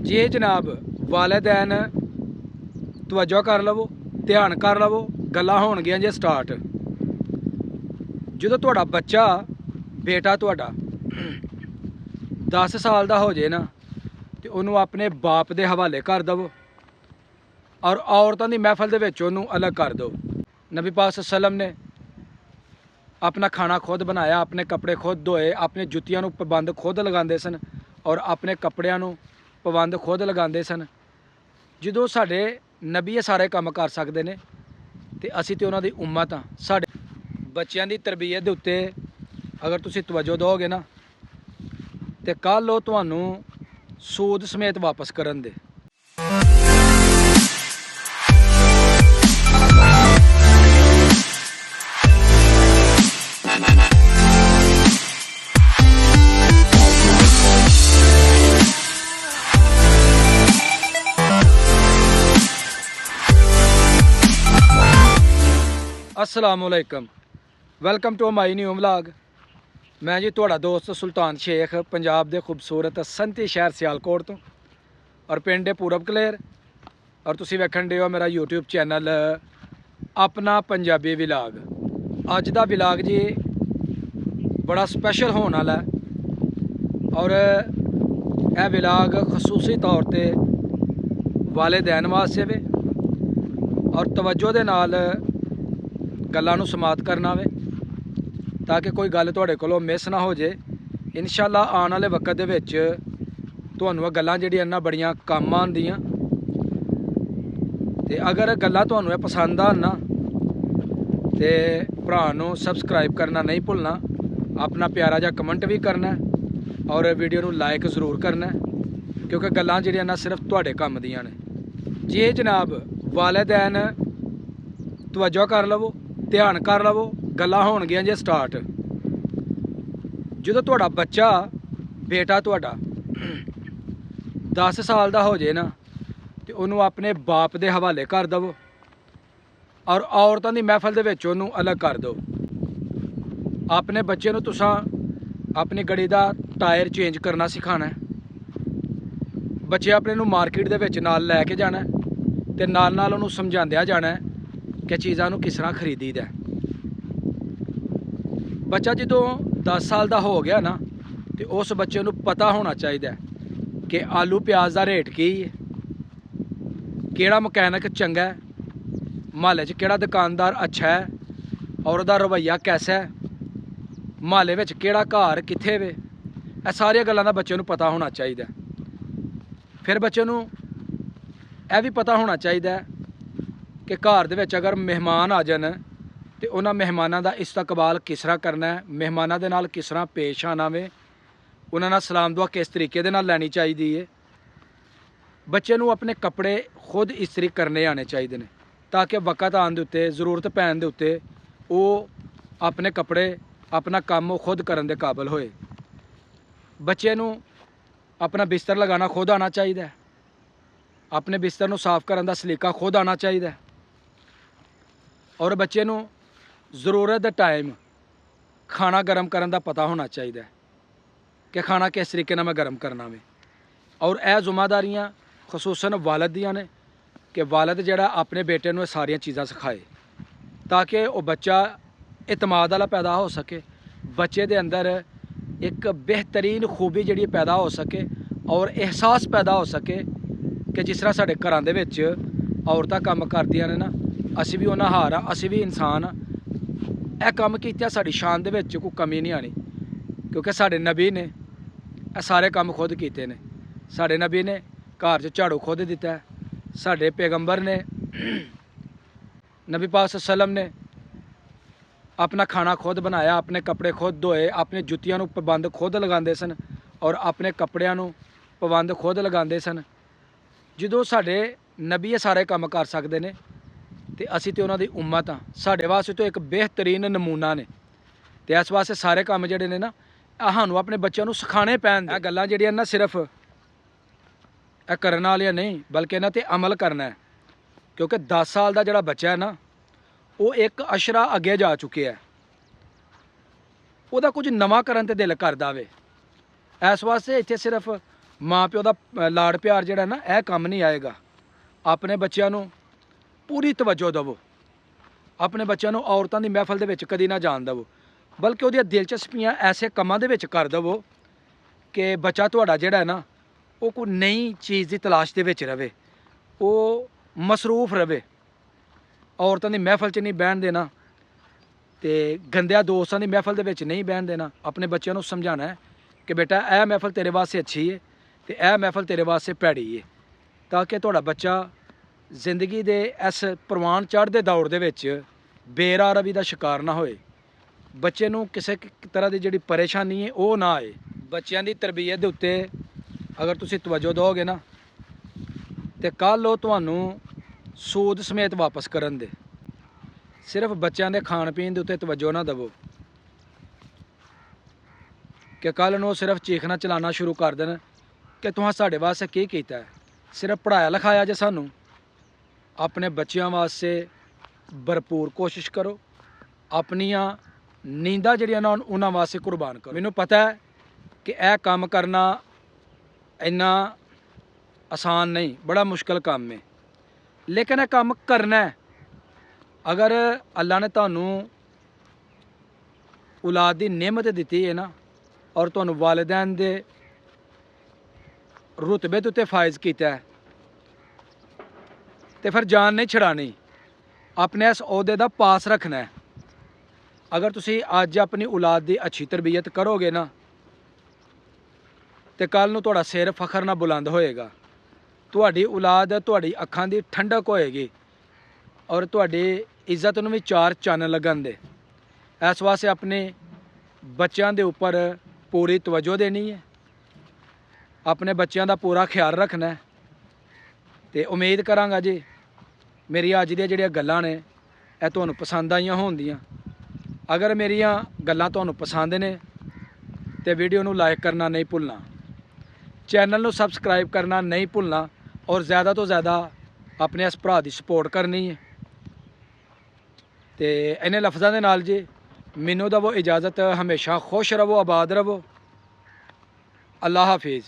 जी जनाब वालिदैन तवज्जो कर लवो, ध्यान कर लवो, गल्लां होणगियां जे स्टार्ट। जो तुहाडा बच्चा बेटा तुहाडा 10 साल का हो जाए ना तो उन्होंने अपने बाप के हवाले कर दवो और औरतों की महफल दे विच उन्होंने अलग कर दो। नबी पाक सल्लम ने अपना खाना खुद बनाया, अपने कपड़े खुद धोए, अपनी जुत्तियां नूं पाबंद खुद लगाते सन और अपने कपड़ियां नूं पाबंद खुद लगाते सन। जो साडे नबी ये सारे काम कर सकते हैं तो असी तो उन्हों की उम्मत हाँ। साडे बच्चों की तरबीयत के उत्ते अगर तुसी तवज्जो दोगे ना तो कल वो तुहानू सूद समेत वापस करन दे। अस्सलामुअलैकुम, welcome to my new vlog. मैं जी तुहाडा दोस्त सुल्तान शेख पंजाब के खूबसूरत संती शहर सियालकोट तो और पिंड पूरब कलेर और तुसी वेखण दे हो मेरा यूट्यूब चैनल अपना पंजाबी व्लॉग। अज का व्लॉग जी बड़ा स्पैशल होने वाला है और यह व्लॉग खसूसी तौर पर वालिदैन वास्ते वे और तवज्जो दे नाल गल्लां नूं समात करना वे ताकि कोई गल तुहाडे कोलों मिस ना हो जाए। इंशाअल्लाह आने वाले वक्त दे विच तुहानूं गल्लां जिहड़ियां ना बड़ियां कम आंदियां ते अगर गल्लां तुहानूं पसंद आन ना ते भरा नूं सबसक्राइब करना नहीं भुलना, अपना प्यारा जा कमेंट भी करना और वीडियो नूं लाइक जरूर करना क्योंकि गल्लां जिहड़ियां ना सिर्फ तुहाडे कम दियां ने। जी जनाब वालिदैन तवज्जो कर लवो, ध्यान कर लवो, गल्लां होणगियां जे स्टार्ट। जो तुहाडा बच्चा बेटा तुहाडा 10 साल का हो जाए ना तो उन्होंने अपने बाप के हवाले कर दवो और औरतों की महफल दे विच उन्होंने अलग कर दो। अपने बच्चे नूं तुसां अपनी गड्डी का टायर चेंज करना सिखाना है। बच्चे अपने नूं मार्केट दे विच नाल लैके जाना है ते नाल नाल उन्होंने समझांदिया जाना है कि चीज़ां नूं किस तरह खरीदी दा। बच्चा जो 10 साल का हो गया ना तो उस बच्चे को पता होना चाहिए कि आलू प्याज का रेट की है, केड़ा मकैनिक चंगा है, महल्ले च केड़ा दुकानदार अच्छा है और उसका रवैया कैसा है, महल्ले में केड़ा घर कित्थे वे, यह सारिया गल्लां दा बच्चे को पता होना चाहिए। फिर बच्चे को यह भी पता होना चाहिए कि घर दे विच अगर मेहमान आ जान तो उन्होंने मेहमानों का इस्तकबाल किस तरह करना है, मेहमानों के नाल किस तरह पेश आना वे, उन्होंने सलाम दुआ किस तरीके दे नाल लैनी चाहिए है। बच्चे को अपने कपड़े खुद इस्त्री करने आने चाहिए ने ताकि वक़्त आने दे उत्ते जरूरत पैन दे उत्ते वो अपने कपड़े अपना काम खुद करने के काबिल होए। बच्चे को अपना बिस्तर लगाना खुद आना चाहिए, अपने बिस्तर को साफ करने का सलीका खुद आना चाहिए और बच्चे को जरूरत दे टाइम खाना गर्म करने का पता होना चाहिए कि खाना किस तरीके मैं गर्म करना वे। और यह जिम्मेदारियां खसूसन वालिद दियां ने कि वालिद जिहड़ा अपने बेटे को सारिया चीज़ां सिखाए ताकि वह बच्चा इतमाद वाला पैदा हो सके, बच्चे के अंदर एक बेहतरीन खूबी जी पैदा हो सके और एहसास पैदा हो सके कि जिस तरह साडे घरां दे विच औरतां काम करदियां ने ना, असी भी उन्हां हार आ, असी भी इंसान आ। यह काम कीतिया साडी शान दे विच कोई कमी नहीं आनी क्योंकि साडे नबी ने यह सारे काम खुद कीते ने। साडे नबी ने घर च झाड़ू खुद दिता है, साडे पैगंबर ने नबी पाक सल्लम ने अपना खाना खुद बनाया, अपने कपड़े खुद धोए, अपनी जुत्तियां नूं पाबंद खुद लगाते सन और अपने कपड़ियां नूं पाबंद खुद लगाते सन। जो साडे नबी ये सारे काम कर सकते हैं तो असी तो उन्हों की उम्मत हाँ। साडे वास्ते तो एक बेहतरीन नमूना ने तो इस वास्ते सारे काम जिहड़े ने ना सानू अपने बच्चों को सिखाने पैन। यह गल्लां जिहड़ियां ना सिर्फ यह करने वालियां नहीं बल्कि इन्हां ते अमल करना है क्योंकि 10 साल का जिहड़ा बच्चा है ना वो एक अशरा अगे जा चुके है, वह कुछ नवा करन ते दिल करदा वे। इस वास्ते इत्थे सिर्फ ਮਾਂ ਪਿਓ ਦਾ ਲਾਡ ਪਿਆਰ ਜਿਹੜਾ ਨਾ ਇਹ ਕੰਮ ਨਹੀਂ ਆਏਗਾ। ਆਪਣੇ ਬੱਚਿਆਂ ਨੂੰ ਪੂਰੀ ਤਵੱਜੋ ਦੇਵੋ। ਆਪਣੇ ਬੱਚਿਆਂ ਨੂੰ ਔਰਤਾਂ ਦੀ ਮਹਿਫਲ ਦੇ ਵਿੱਚ ਕਦੀ ਨਾ ਜਾਣ ਦੇਵੋ, ਬਲਕਿ ਉਹਦੀਆਂ ਦਿਲਚਸਪੀਆਂ ਐਸੇ ਕੰਮਾਂ ਦੇ ਵਿੱਚ ਕਰ ਦੇਵੋ ਕਿ ਬੱਚਾ ਤੁਹਾਡਾ ਜਿਹੜਾ ਹੈ ਨਾ ਉਹ ਕੋਈ ਨਈ ਚੀਜ਼ ਦੀ ਤਲਾਸ਼ ਦੇ ਵਿੱਚ ਰਵੇ, ਉਹ ਮਸਰੂਫ ਰਵੇ। ਔਰਤਾਂ ਦੀ ਮਹਿਫਲ 'ਚ ਨਹੀਂ ਬਹਿਣ ਦੇਣਾ ਤੇ ਗੰਦਿਆਂ ਦੋਸਤਾਂ ਦੀ ਮਹਿਫਲ ਦੇ ਵਿੱਚ ਨਹੀਂ ਬਹਿਣ ਦੇਣਾ। ਆਪਣੇ ਬੱਚਿਆਂ ਨੂੰ ਸਮਝਾਉਣਾ ਹੈ ਕਿ ਬੇਟਾ ਇਹ ਮਹਿਫਲ ਤੇਰੇ ਵਾਸਤੇ ਅੱਛੀ ਹੈ ਤੇ ਇਹ ਮਹਿਫਲ ਤੇਰੇ ਵਾਸਤੇ ਭੈੜੀ ਹੈ, ਤਾਂ ਕਿ ਤੁਹਾਡਾ ਬੱਚਾ ਜ਼ਿੰਦਗੀ ਦੇ ਇਸ ਪ੍ਰਵਾਨ ਚੜ੍ਹਦੇ ਦੌਰ ਦੇ ਵਿੱਚ ਬੇਰਾਰਵੀ ਦਾ ਸ਼ਿਕਾਰ ਨਾ ਹੋਏ। ਬੱਚੇ ਨੂੰ ਕਿਸੇ ਤਰ੍ਹਾਂ ਦੀ ਜਿਹੜੀ ਪਰੇਸ਼ਾਨੀ ਹੈ ਉਹ ਨਾ ਆਏ। ਬੱਚਿਆਂ ਦੀ ਤਰਬੀਅਤ ਦੇ ਉੱਤੇ ਅਗਰ ਤੁਸੀਂ ਤਵੱਜੋ ਦਿਓਗੇ ਨਾ ਤੇ ਕੱਲ੍ਹ ਉਹ ਤੁਹਾਨੂੰ ਸੂਦ ਸਮੇਤ ਵਾਪਸ ਕਰਨ ਦੇ। ਸਿਰਫ ਬੱਚਿਆਂ ਦੇ ਖਾਣ ਪੀਣ ਦੇ ਉੱਤੇ ਤਵੱਜੋ ਨਾ ਦੇਵੋ ਕਿ ਕੱਲ੍ਹ ਨੂੰ ਉਹ ਸਿਰਫ ਚੀਖਣਾ ਚਲਾਉਣਾ ਸ਼ੁਰੂ ਕਰ ਦੇਣ ਕਿ ਤੁਸੀਂ ਸਾਡੇ ਵਾਸਤੇ ਕੀ ਕੀਤਾ ਹੈ। ਸਿਰਫ ਪੜ੍ਹਾਇਆ ਲਿਖਾਇਆ ਜੇ ਸਾਨੂੰ। ਆਪਣੇ ਬੱਚਿਆਂ ਵਾਸਤੇ ਭਰਪੂਰ ਕੋਸ਼ਿਸ਼ ਕਰੋ। ਆਪਣੀਆਂ ਨੀਂਦਾਂ ਜਿਹੜੀਆਂ ਨਾ ਉਹਨਾਂ ਵਾਸਤੇ ਕੁਰਬਾਨ ਕਰੋ। ਮੈਨੂੰ ਪਤਾ ਹੈ ਕਿ ਇਹ ਕੰਮ ਕਰਨਾ ਇੰਨਾ ਆਸਾਨ ਨਹੀਂ, ਬੜਾ ਮੁਸ਼ਕਲ ਕੰਮ ਹੈ, ਲੇਕਿਨ ਇਹ ਕੰਮ ਕਰਨਾ ਹੈ। ਅਗਰ ਅੱਲਾ ਨੇ ਤੁਹਾਨੂੰ ਔਲਾਦ ਦੀ ਨਿਮਤ ਦਿੱਤੀ ਹੈ ਨਾ ਔਰ ਤੁਹਾਨੂੰ ਵਾਲਿदैन ਦੇ ਰੁਤਬੇ ਦੇ ਉੱਤੇ ਫਾਇਜ਼ ਕੀਤਾ ਹੈ ਤੇ ਫਿਰ ਜਾਨ ਨਹੀਂ ਛਡਾਣੀ, ਆਪਣੇ ਇਸ ਅਹੁਦੇ ਦਾ ਪਾਸ ਰੱਖਣਾ ਹੈ। ਅਗਰ ਤੁਸੀਂ ਅੱਜ ਆਪਣੀ ਔਲਾਦ ਦੀ ਅੱਛੀ ਤਰਬੀਅਤ ਕਰੋਗੇ ਨਾ ਤੇ ਕੱਲ੍ਹ ਨੂੰ ਤੁਹਾਡਾ ਸਿਰ ਫਖਰ ਨਾਲ ਬੁਲੰਦ ਹੋਏਗਾ। ਤੁਹਾਡੀ ਔਲਾਦ ਤੁਹਾਡੀ ਅੱਖਾਂ ਦੀ ਠੰਡਕ ਹੋਏਗੀ ਔਰ ਤੁਹਾਡੀ ਇੱਜ਼ਤ ਨੂੰ ਵੀ ਚਾਰ ਚੰਨ ਲੱਗਣ ਦੇ। ਇਸ ਵਾਸਤੇ ਆਪਣੇ ਬੱਚਿਆਂ ਦੇ ਉੱਪਰ ਪੂਰੀ ਤਵੱਜੋ ਦੇਣੀ ਹੈ, ਆਪਣੇ ਬੱਚਿਆਂ ਦਾ ਪੂਰਾ ਖਿਆਲ ਰੱਖਣਾ ਹੈ। ਤੇ ਉਮੀਦ ਕਰਾਂਗਾ ਜੀ ਮੇਰੀ ਅੱਜ ਦੀਆਂ ਜਿਹੜੀਆਂ ਗੱਲਾਂ ਨੇ ਇਹ ਤੁਹਾਨੂੰ ਪਸੰਦ ਆਈਆਂ ਹੋਣਗੀਆਂ। ਅਗਰ ਮੇਰੀਆਂ ਗੱਲਾਂ ਤੁਹਾਨੂੰ ਪਸੰਦ ਨੇ ਤੇ ਵੀਡੀਓ ਨੂੰ ਲਾਈਕ ਕਰਨਾ ਨਹੀਂ ਭੁੱਲਣਾ, ਚੈਨਲ ਨੂੰ ਸਬਸਕ੍ਰਾਈਬ ਕਰਨਾ ਨਹੀਂ ਭੁੱਲਣਾ ਔਰ ਜ਼ਿਆਦਾ ਤੋਂ ਜ਼ਿਆਦਾ ਆਪਣੇ ਇਸ ਭਰਾ ਦੀ ਸਪੋਰਟ ਕਰਨੀ ਹੈ। ਤੇ ਇਹਨੇ ਲਫ਼ਜ਼ਾਂ ਦੇ ਨਾਲ ਜੀ ਮੈਨੂੰ ਦਵੋ ਇਜਾਜ਼ਤ। ਹਮੇਸ਼ਾ ਖੁਸ਼ ਰਹੋ, ਆਬਾਦ ਰਹੋ। ਅੱਲਾ ਹਾਫਿਜ਼।